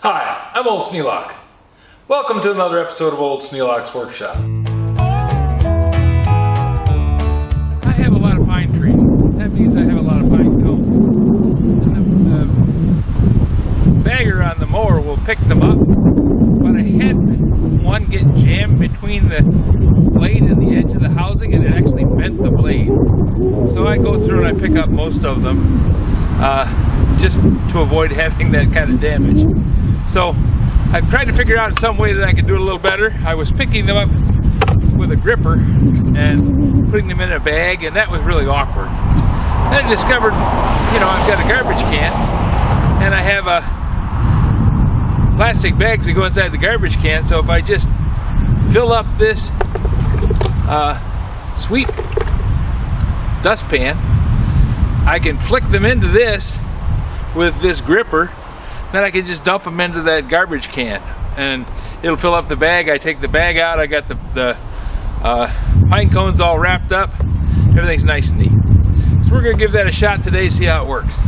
Hi, I'm Old Sneelock. Welcome to another episode of Old Sneelock's Workshop. I have a lot of pine trees. That means I have a lot of pine cones. And the bagger on the mower will pick them up, but I had one get jammed between the blade and the edge of the housing, and it actually bent the blade. So I go through and I pick up most of them, just to avoid having that kind of damage. So I've tried to figure out some way that I can do it a little better. I was picking them up with a gripper and putting them in a bag, and that was really awkward. Then I discovered, I've got a garbage can, and I have plastic bags that go inside the garbage can, so if I just fill up this sweet dustpan, I can flick them into this with this gripper. Then I can just dump them into that garbage can and it'll fill up the bag. I take the bag out, I got the pine cones all wrapped up. Everything's nice and neat. So we're gonna give that a shot today, see how it works.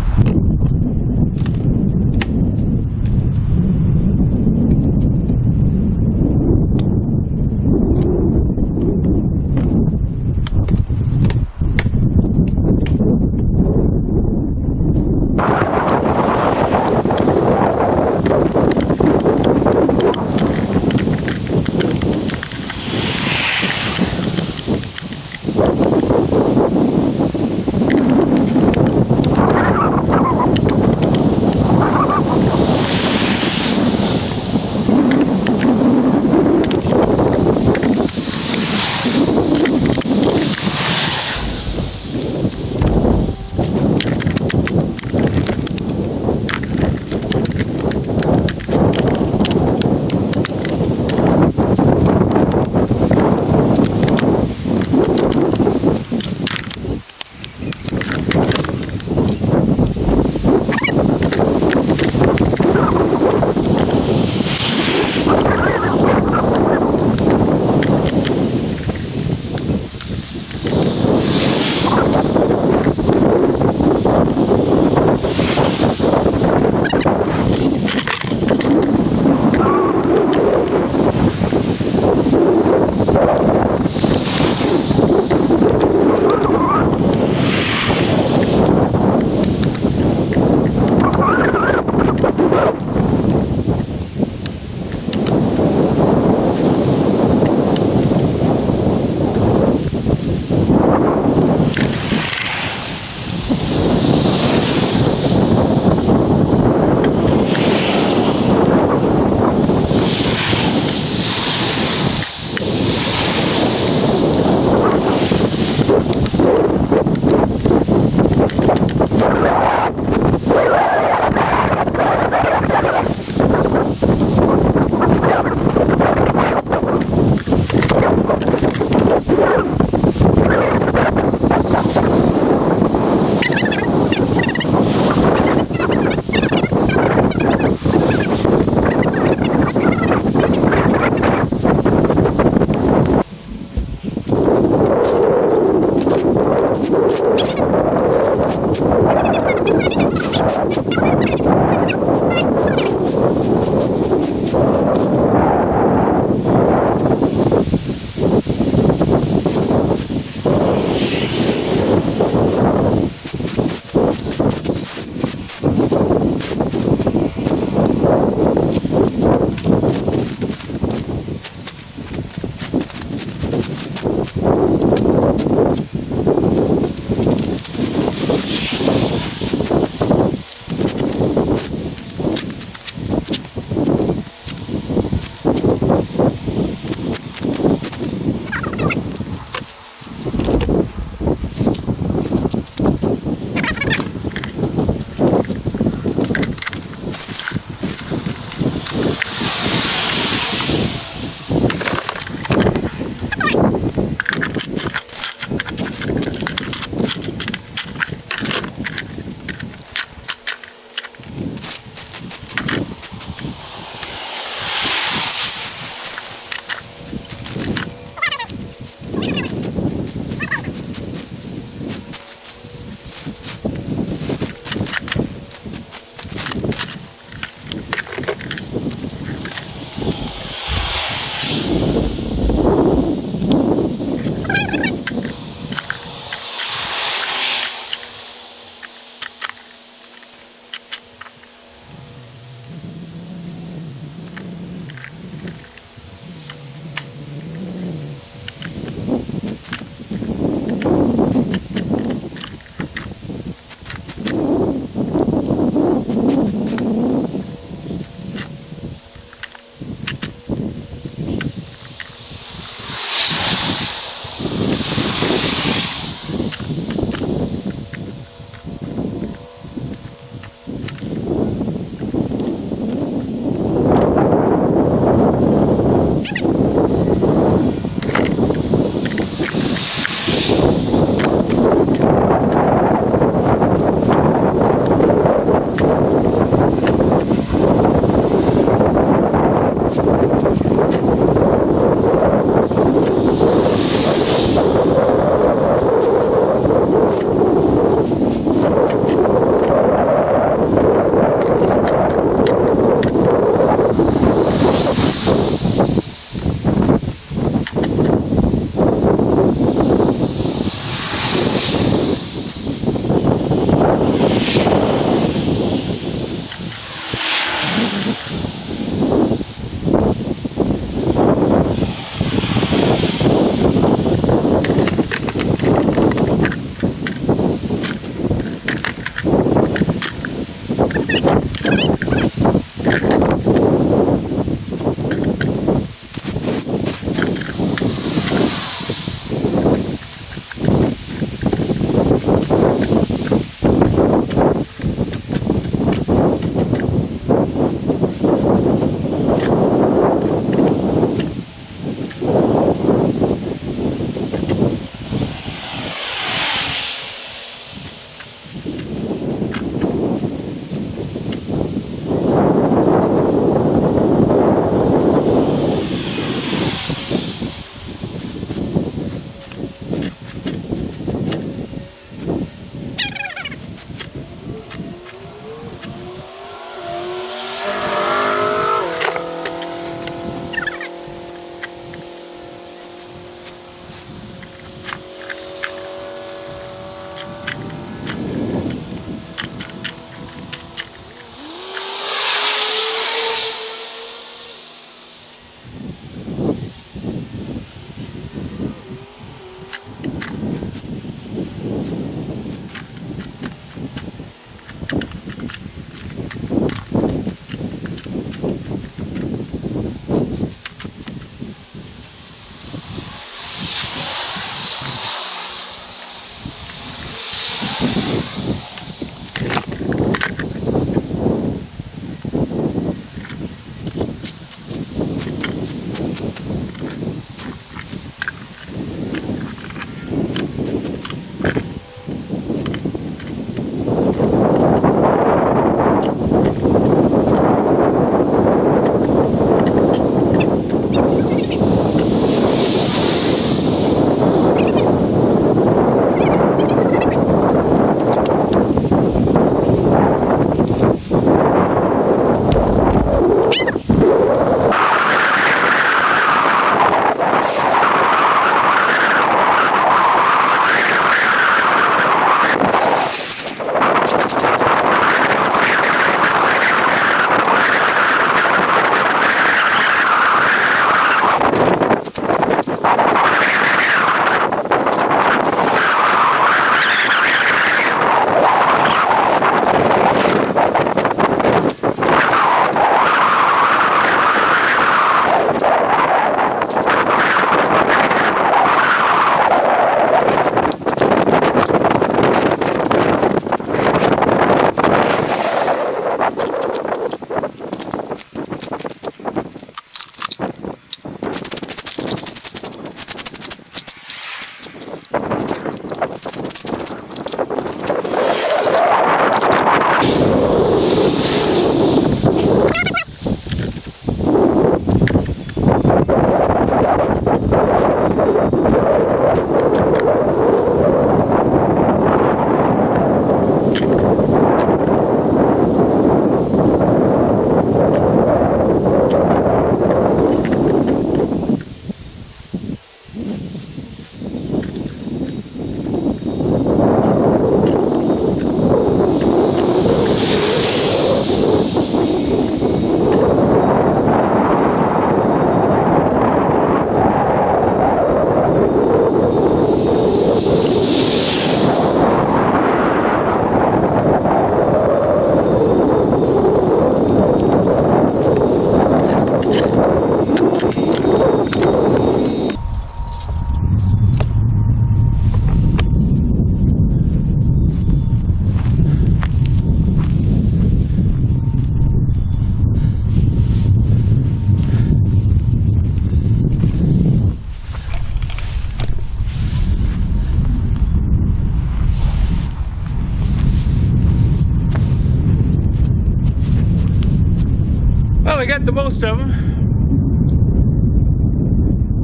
I got the most of them.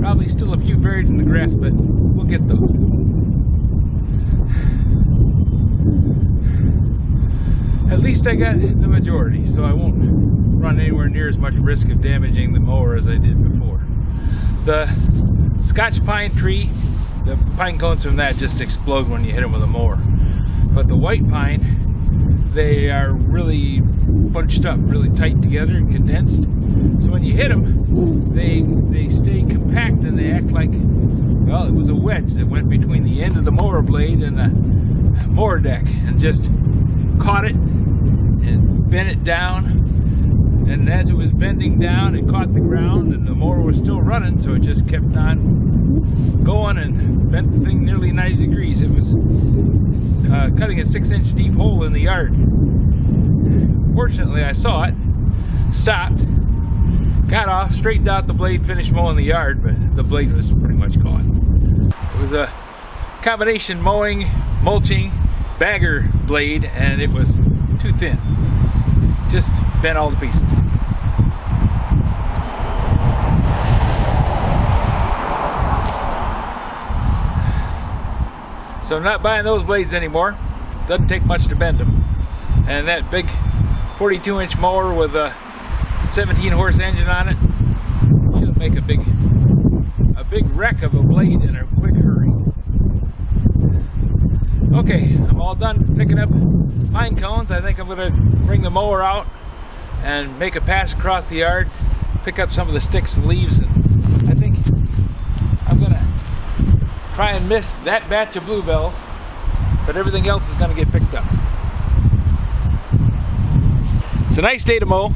Probably still a few buried in the grass, but we'll get those. At least I got the majority, so I won't run anywhere near as much risk of damaging the mower as I did before. The Scotch pine tree, the pine cones from that just explode when you hit them with a mower. But the white pine, they are really bunched up, really tight together and condensed. So when you hit them, they stay compact and they act like, well, it was a wedge that went between the end of the mower blade and the mower deck and just caught it and bent it down. And as it was bending down, it caught the ground and the mower was still running, so it just kept on going and bent the thing nearly 90 degrees. It was cutting a 6-inch deep hole in the yard. Fortunately, I saw it, stopped, got off, straightened out the blade, finished mowing the yard, but the blade was pretty much caught. It was a combination mowing, mulching, bagger blade, and it was too thin. Just bent all to pieces. So I'm not buying those blades anymore. Doesn't take much to bend them. And that big 42-inch mower with a 17-horse engine on it should make a big wreck of a blade in a quick hurry. Okay, I'm all done picking up pine cones. I think I'm going to bring the mower out and make a pass across the yard, pick up some of the sticks and leaves, and I think I'm going to try and miss that batch of bluebells, but everything else is going to get picked up. It's a nice day to mow.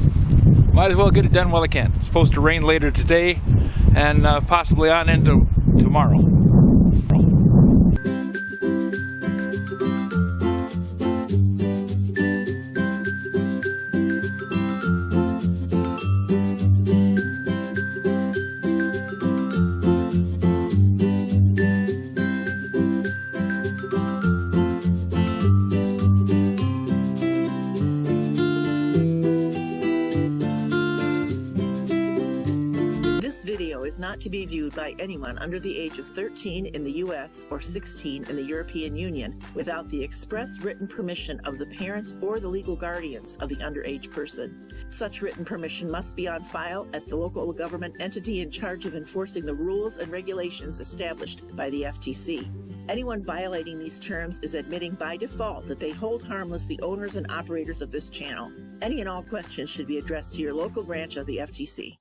Might as well get it done while I can. It's supposed to rain later today and possibly on into tomorrow. Is not to be viewed by anyone under the age of 13 in the U.S. or 16 in the European Union without the express written permission of the parents or the legal guardians of the underage person. Such written permission must be on file at the local government entity in charge of enforcing the rules and regulations established by the FTC. Anyone violating these terms is admitting by default that they hold harmless the owners and operators of this channel. Any and all questions should be addressed to your local branch of the FTC.